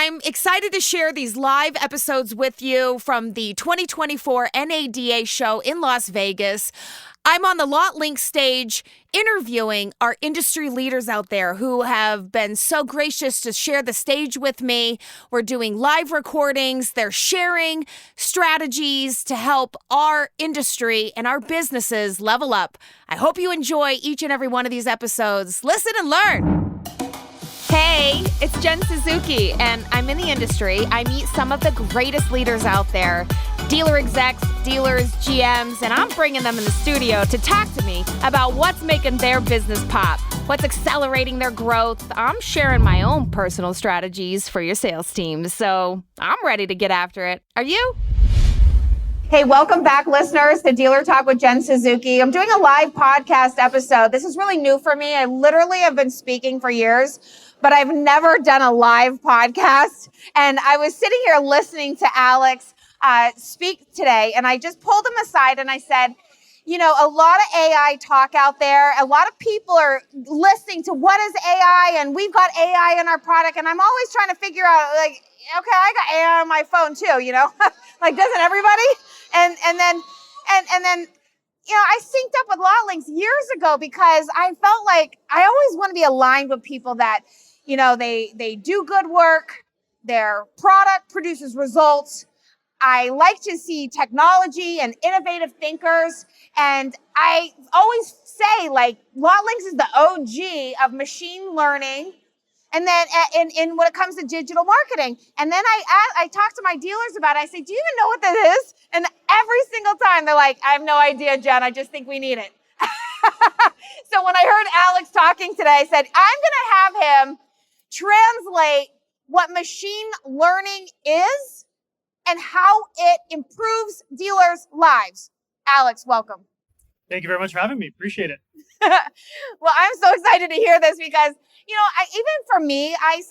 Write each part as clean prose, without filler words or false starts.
I'm excited to share these live episodes with you from the 2024 NADA show in Las Vegas. I'm on the Lot Link stage interviewing our industry leaders out there who have been so gracious to share the stage with me. We're doing live recordings. They're sharing strategies to help our industry and our businesses level up. I hope you enjoy each and every one of these episodes. Listen and learn. Hey, it's Jen Suzuki, and I'm in the industry. I meet some of the greatest leaders out there, dealer execs, dealers, GMs, and I'm bringing them in the studio to talk to me about what's making their business pop, what's accelerating their growth. I'm sharing my own personal strategies for your sales teams, so I'm ready to get after it. Are you? Hey, welcome back, listeners, to Dealer Talk with Jen Suzuki. I'm doing a live podcast episode. This is really new for me. I literally have been speaking for years, but I've never done a live podcast. And I was sitting here listening to Alex speak today, and I just pulled him aside and I said, you know, a lot of AI talk out there. A lot of people are listening to what is AI, and we've got AI in our product. And I'm always trying to figure out, like, okay, I got AI on my phone too, you know, like, doesn't everybody? And then, you know, I synced up with LawLinks years ago because I felt like I always want to be aligned with people that, you know, they do good work, their product produces results. I like to see technology and innovative thinkers. And I always say, like, LawLinks is the OG of machine learning. And then in when it comes to digital marketing. And then I talk to my dealers about it. I say, do you even know what that is? And every single time they're like, I have no idea, Jen. I just think we need it. So when I heard Alex talking today, I said, I'm going to have him translate what machine learning is and how it improves dealers' lives. Alex, welcome. Thank you very much for having me. Appreciate it. Well, I'm so excited to hear this because, you know, even for me, I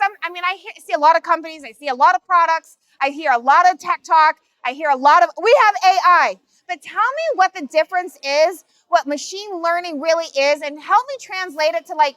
see a lot of companies, I see a lot of products, I hear a lot of tech talk, we have AI, but tell me what the difference is, what machine learning really is, and help me translate it to, like,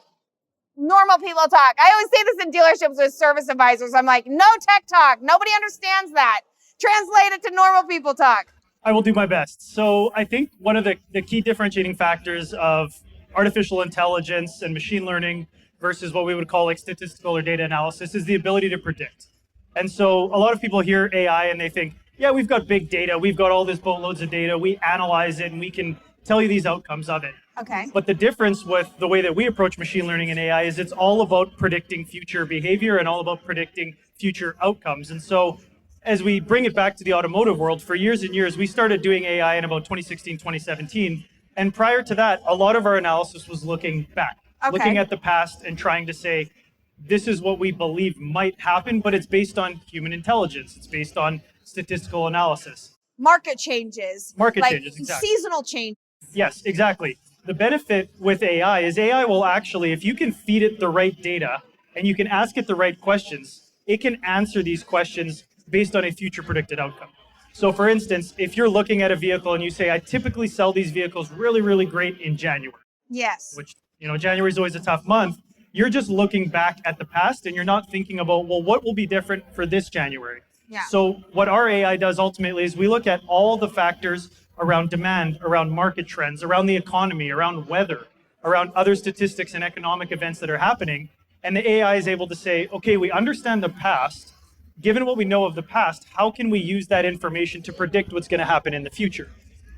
normal people talk. I always say this in dealerships with service advisors. I'm like, no tech talk. Nobody understands that. Translate it to normal people talk. I will do my best. So I think one of the key differentiating factors of artificial intelligence and machine learning versus what we would call like statistical or data analysis is the ability to predict. And so a lot of people hear AI and they think, yeah, we've got big data. We've got all this boatloads of data. We analyze it and we can tell you these outcomes of it. Okay. But the difference with the way that we approach machine learning and AI is it's all about predicting future behavior and all about predicting future outcomes. And so as we bring it back to the automotive world, for years and years, we started doing AI in about 2016, 2017. And prior to that, a lot of our analysis was looking back, looking at the past and trying to say, this is what we believe might happen, but it's based on human intelligence. It's based on statistical analysis. Market changes. Exactly. Seasonal change. Yes, exactly. The benefit with AI is AI will actually, if you can feed it the right data and you can ask it the right questions, it can answer these questions based on a future predicted outcome. So for instance, if you're looking at a vehicle and you say, I typically sell these vehicles really, really great in January. Yes. Which, you know, January is always a tough month. You're just looking back at the past and you're not thinking about, well, what will be different for this January? Yeah. So what our AI does ultimately is we look at all the factors around demand, around market trends, around the economy, around weather, around other statistics and economic events that are happening. And the AI is able to say, okay, we understand the past. Given what we know of the past, how can we use that information to predict what's going to happen in the future?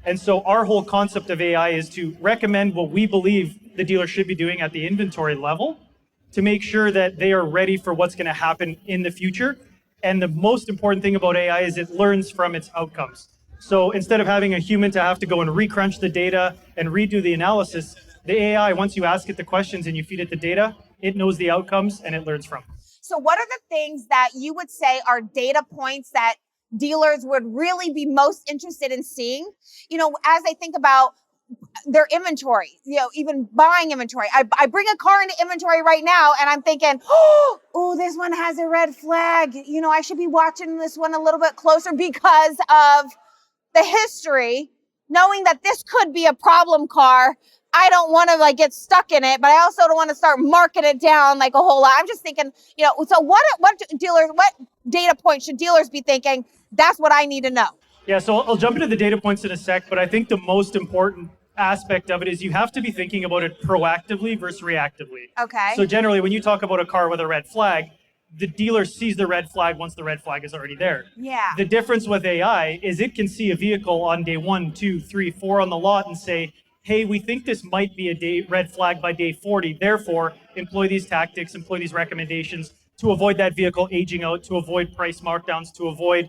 And so our whole concept of AI is to recommend what we believe the dealer should be doing at the inventory level to make sure that they are ready for what's going to happen in the future. And the most important thing about AI is it learns from its outcomes. So instead of having a human to have to go and recrunch the data and redo the analysis, the AI, once you ask it the questions and you feed it the data, it knows the outcomes and it learns from. So what are the things that you would say are data points that dealers would really be most interested in seeing? You know, as I think about their inventory, you know, even buying inventory. I bring a car into inventory right now and I'm thinking, oh, this one has a red flag. You know, I should be watching this one a little bit closer because of the history, knowing that this could be a problem car. I don't want to like get stuck in it, but I also don't want to start marking it down like a whole lot. I'm just thinking, you know, so what data point should dealers be thinking, that's what I need to know? Yeah, so I'll jump into the data points in a sec, but I think the most important aspect of it is you have to be thinking about it proactively versus reactively. Okay. So generally, when you talk about a car with a red flag, the dealer sees the red flag once the red flag is already there. Yeah. The difference with AI is it can see a vehicle on day 1, 2, 3, 4 on the lot and say, hey, we think this might be a red flag by day 40. Therefore, employ these tactics, employ these recommendations to avoid that vehicle aging out, to avoid price markdowns, to avoid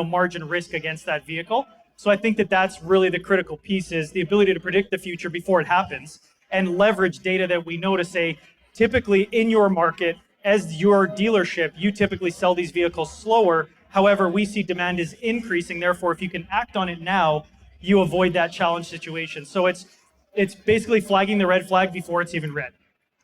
margin risk against that vehicle. So I think that that's really the critical piece, is the ability to predict the future before it happens and leverage data that we know to say, typically in your market, as your dealership, you typically sell these vehicles slower. However, we see demand is increasing. Therefore, if you can act on it now, you avoid that challenge situation. So it's basically flagging the red flag before it's even red.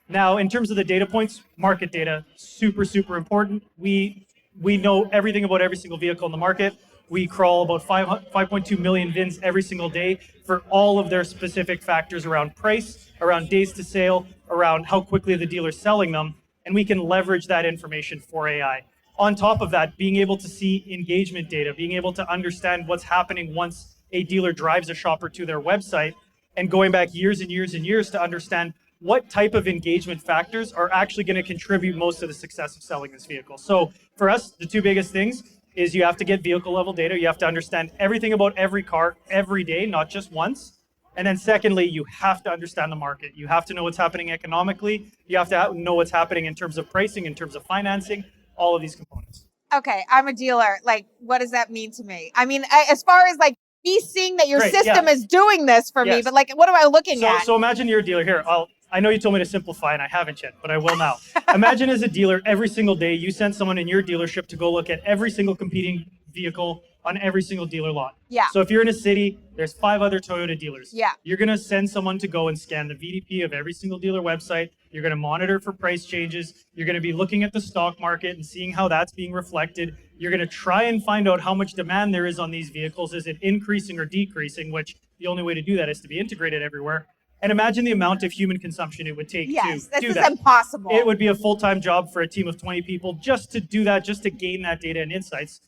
Now, in terms of the data points, market data, super, super important. We know everything about every single vehicle in the market. We crawl about 5.2 million VINs every single day for all of their specific factors around price, around days to sale, around how quickly the dealer's selling them. And we can leverage that information for AI. On top of that, being able to see engagement data, being able to understand what's happening once a dealer drives a shopper to their website, and going back years and years and years to understand what type of engagement factors are actually going to contribute most to the success of selling this vehicle. So for us, the two biggest things is you have to get vehicle level data. You have to understand everything about every car every day, not just once. And then secondly, you have to understand the market. You have to know what's happening economically. You have to know what's happening in terms of pricing, in terms of financing, all of these components. Okay, I'm a dealer. Like, what does that mean to me? I mean, as far as like me seeing that your system is doing this for me, but like, what am I looking at? So imagine you're a dealer here. I know you told me to simplify, and I haven't yet, but I will now. Imagine as a dealer, every single day, you send someone in your dealership to go look at every single competing vehicle on every single dealer lot. Yeah. So if you're in a city, there's 5 other Toyota dealers. Yeah. You're going to send someone to go and scan the VDP of every single dealer website. You're going to monitor for price changes. You're going to be looking at the stock market and seeing how that's being reflected. You're going to try and find out how much demand there is on these vehicles. Is it increasing or decreasing? Which the only way to do that is to be integrated everywhere. And imagine the amount of human consumption it would take to do that. This is impossible. It would be a full-time job for a team of 20 people just to do that, just to gain that data and insights.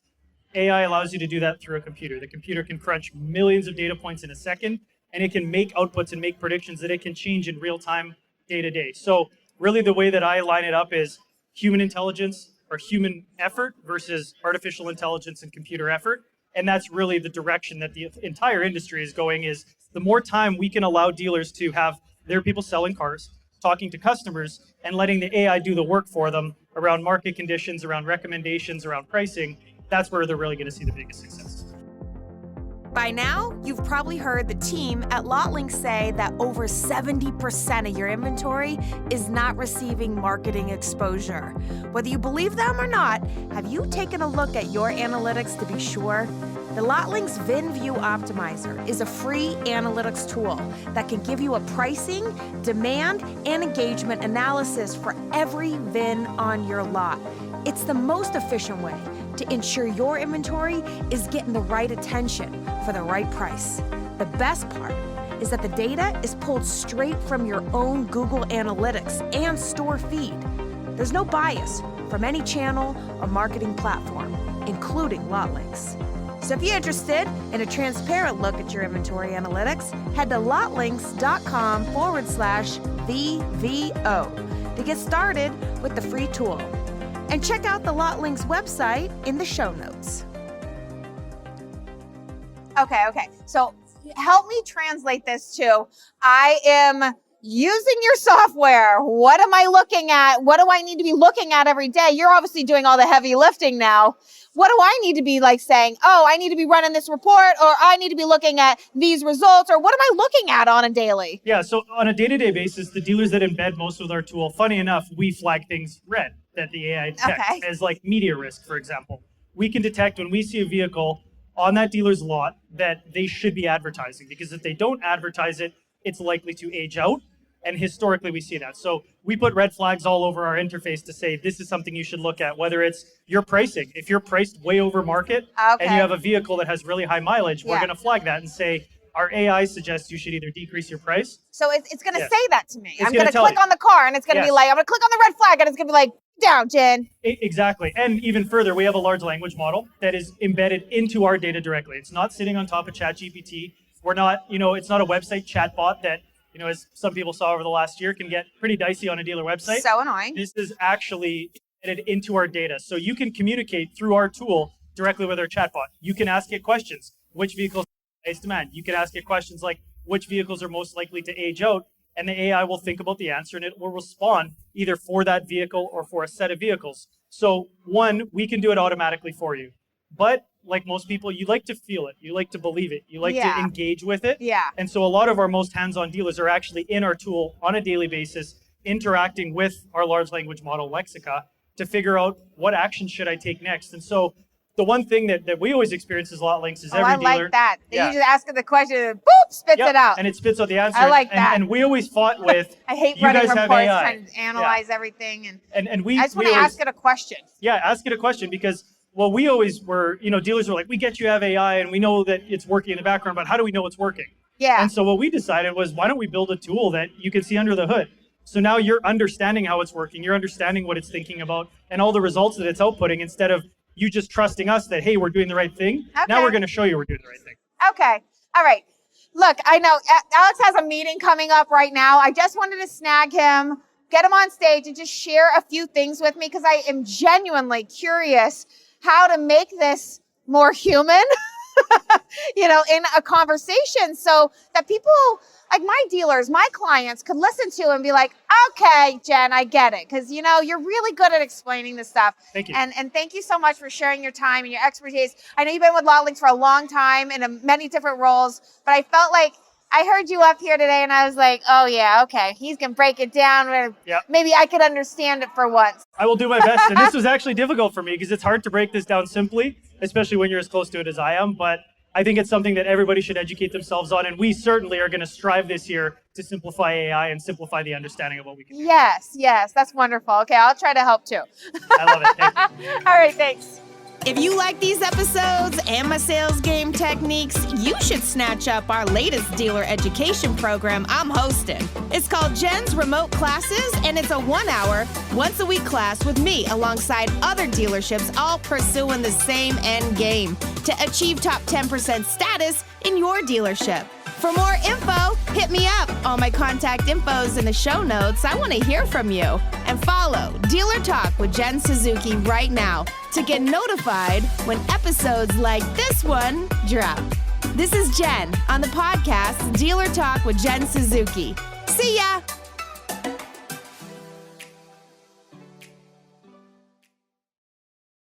AI allows you to do that through a computer. The computer can crunch millions of data points in a second, and it can make outputs and make predictions that it can change in real time, day to day. So really the way that I line it up is human intelligence or human effort versus artificial intelligence and computer effort. And that's really the direction that the entire industry is going, is the more time we can allow dealers to have their people selling cars, talking to customers, and letting the AI do the work for them around market conditions, around recommendations, around pricing, that's where they're really going to see the biggest success. By now, you've probably heard the team at LotLink say that over 70% of your inventory is not receiving marketing exposure. Whether you believe them or not, have you taken a look at your analytics to be sure? The LotLink's VIN View Optimizer is a free analytics tool that can give you a pricing, demand, and engagement analysis for every VIN on your lot. It's the most efficient way to ensure your inventory is getting the right attention for the right price. The best part is that the data is pulled straight from your own Google Analytics and store feed. There's no bias from any channel or marketing platform, including LotLink's. So if you're interested in a transparent look at your inventory analytics, head to lotlinks.com/VVO to get started with the free tool. And check out the LotLink's website in the show notes. Okay. So help me translate this to, I am using your software. What am I looking at? What do I need to be looking at every day? You're obviously doing all the heavy lifting now. What do I need to be like saying, oh, I need to be running this report, or I need to be looking at these results, or what am I looking at on a daily? Yeah, so on a day-to-day basis, the dealers that embed most of our tool, funny enough, we flag things red that the AI detects as like media risk, for example. We can detect when we see a vehicle on that dealer's lot that they should be advertising, because if they don't advertise it, it's likely to age out. And historically, we see that. So we put red flags all over our interface to say, this is something you should look at, whether it's your pricing. If you're priced way over market and you have a vehicle that has really high mileage, we're going to flag that and say, our AI suggests you should either decrease your price. So it's going to say that to me. I'm going to click on the car and it's going to be like, I'm going to click on the red flag and it's going to be like, down, Jen. Exactly. And even further, we have a large language model that is embedded into our data directly. It's not sitting on top of ChatGPT. We're not, it's not a website chatbot that, as some people saw over the last year, can get pretty dicey on a dealer website. So annoying. This is actually embedded into our data. So you can communicate through our tool directly with our chatbot. You can ask it questions. Which vehicles are highest demand? You can ask it questions like, which vehicles are most likely to age out? And the AI will think about the answer and it will respond either for that vehicle or for a set of vehicles. So one, we can do it automatically for you. But like most people, you like to feel it. You like to believe it. You like to engage with it. Yeah. And so a lot of our most hands-on dealers are actually in our tool on a daily basis, interacting with our large language model, Lexica, to figure out what action should I take next. And so the one thing that we always experience as lot links is every dealer. I like that. You just ask it the question and boop, spits it out. And it spits out the answer. I like that. And we always fought with, I hate you running guys reports, have AI. trying to analyze everything. And we I just want to ask it a question. Yeah, ask it a question because, well, we always were, dealers were like, we get you have AI and we know that it's working in the background, but how do we know it's working? Yeah. And so what we decided was, why don't we build a tool that you can see under the hood? So now you're understanding how it's working, you're understanding what it's thinking about and all the results that it's outputting instead of you just trusting us that, hey, we're doing the right thing. Okay. Now we're going to show you we're doing the right thing. Okay. All right. Look, I know Alex has a meeting coming up right now. I just wanted to snag him, get him on stage and just share a few things with me because I am genuinely curious how to make this more human, in a conversation so that people like my dealers, my clients could listen to and be like, okay, Jen, I get it. Because, you're really good at explaining this stuff. Thank you. And thank you so much for sharing your time and your expertise. I know you've been with LotLinks for a long time in many different roles, but I felt like I heard you up here today and I was like, oh yeah, okay. He's going to break it down. Yeah. Maybe I could understand it for once. I will do my best. And this was actually difficult for me because it's hard to break this down simply, especially when you're as close to it as I am. But I think it's something that everybody should educate themselves on. And we certainly are going to strive this year to simplify AI and simplify the understanding of what we can do. Yes. That's wonderful. Okay, I'll try to help too. I love it. Thank you. All right, thanks. If you like these episodes and my sales game techniques, you should snatch up our latest dealer education program I'm hosting. It's called Jen's Remote Classes, and it's a 1-hour, once-a-week class with me alongside other dealerships all pursuing the same end game to achieve top 10% status in your dealership. For more info, hit me up. All my contact info's in the show notes. I want to hear from you. And follow Dealer Talk with Jen Suzuki right now to get notified when episodes like this one drop. This is Jen on the podcast Dealer Talk with Jen Suzuki. See ya!